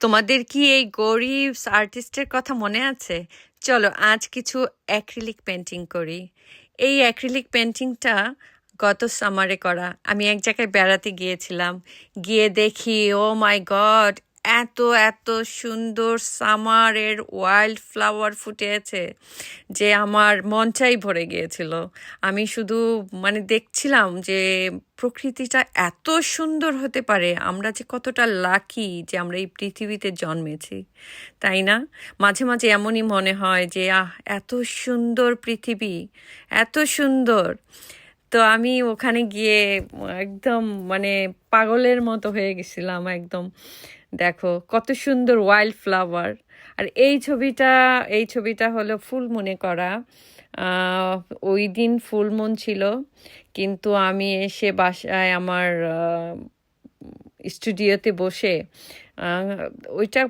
তোমাদের কি এই গরিব আর্টিস্টের কথা মনে আছে? চলো আজ কিছু অ্যাক্রিলিক পেন্টিং করি। এই অ্যাক্রিলিক পেন্টিংটা গত সামারে করা। আমি এক জায়গায় বেড়াতে গিয়েছিলাম, গিয়ে দেখি ও মাই গড, এত এত সুন্দর সামারের ওয়াইল্ড ফ্লাওয়ার ফুটে আছে যে আমার মনটাই ভরে গিয়েছিল। আমি শুধু দেখছিলাম যে প্রকৃতিটা এত সুন্দর হতে পারে, আমরা যে কতটা লাকি যে আমরা এই পৃথিবীতে জন্মেছি, তাই না? মাঝে মাঝে এমনই মনে হয় যে এত সুন্দর পৃথিবী, এত সুন্দর। তো আমি ওখানে গিয়ে একদম পাগলের মতো হয়ে গেছিলাম একদম। দেখো কত সুন্দর ওয়াইল্ড ফ্লাওয়ার। আর এই ছবিটা হলো ফুল মুনে করা। আহ, ওই দিন ফুল মুন ছিল, কিন্তু আমি এসে বাসায় আমার স্টুডিওতে বসে আহ, ওইটা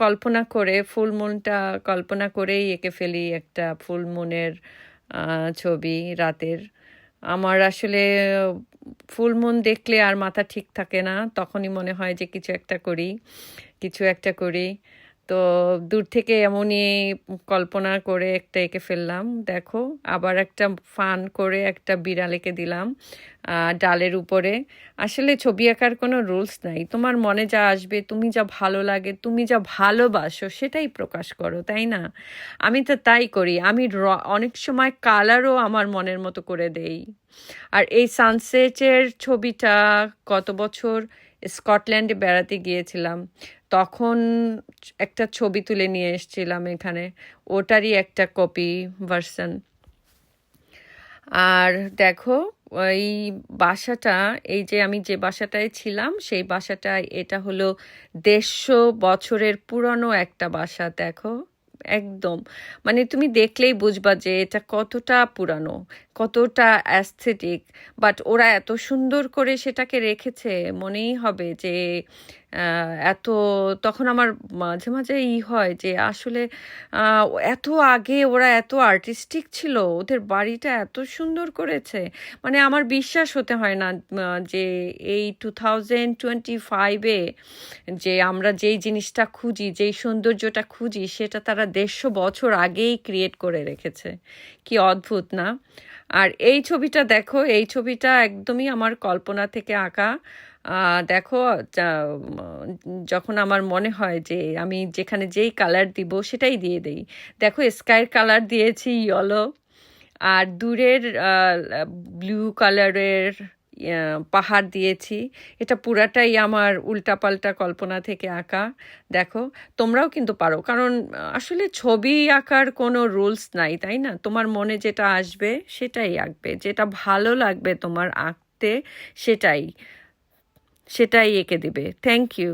কল্পনা করে, ফুল মুনটা কল্পনা করেই এঁকে ফেলি একটা ফুল মুনের ছবি রাতের। আমার আসলে ফুল মুন দেখলে আর মাথা ঠিক থাকে না, তখনই মনে হয় যে কিছু একটা করি। তো দূর থেকে এমনই কল্পনা করে একটা এঁকে ফেললাম। দেখো, আবার একটা ফান করে একটা বিড়াল এঁকে দিলাম ডালের উপরে। আসলে ছবি আঁকার কোনো রুলস নাই, তোমার মনে যা আসবে, তুমি যা ভালো লাগে, তুমি যা ভালোবাসো সেটাই প্রকাশ করো, তাই না? আমি তো তাই করি। আমি অনেক সময় কালারও আমার মনের মতো করে দেই। আর এই সানসেটের ছবিটা গত বছর স্কটল্যান্ডে বেড়াতে গিয়েছিলাম, তখন একটা ছবি তুলে নিয়ে এসেছিলাম এখানে, ওটারই একটা কপি ভার্সন। আর দেখো, ওই বাসাটা, এই যে আমি যে বাসাটায় ছিলাম সেই বাসাটায়, এটা হলো 150 বছরের পুরনো একটা বাসা। দেখো একদম, তুমি দেখলেই বুঝবা যে এটা কতটা পুরানো, কতটা অ্যাস্থেটিক। বাট ওরা এত সুন্দর করে সেটাকে রেখেছে, মনেই হবে যে এত। তখন আমার মাঝে মাঝে হয় যে আসলে আহ, এত আগে ওরা এত আর্টিস্টিক ছিল, ওদের বাড়িটা এত সুন্দর করেছে। আমার বিশ্বাস হতে হয় না যে এই 2025-এ যে আমরা যেই জিনিসটা খুঁজি, যেই সৌন্দর্যটা খুঁজি, সেটা তারা 150 বছর আগেই ক্রিয়েট করে রেখেছে। কি অদ্ভুত না? আর এই ছবিটা দেখো, এই ছবিটা একদমই আমার কল্পনা থেকে আঁকা। দেখো, যখন আমার মনে হয় যে আমি যেখানে যেই কালার দিব সেটাই দিয়ে দেই। দেখো, স্কাইয়ের কালার দিয়েছি ইয়েলো, আর দূরের ব্লু কালারের পাহাড় দিয়েছি। এটা পুরাটাই আমার উল্টাপাল্টা কল্পনা থেকে আঁকা। দেখো, তোমরাও কিন্তু পারো, কারণ আসলে ছবি আঁকার কোনো রুলস নাই, তাই না? তোমার মনে যেটা আসবে সেটাই আঁকবে, যেটা ভালো লাগবে তোমার আঁকতে সেটাই সেটাই এঁকে দিবে। Thank you.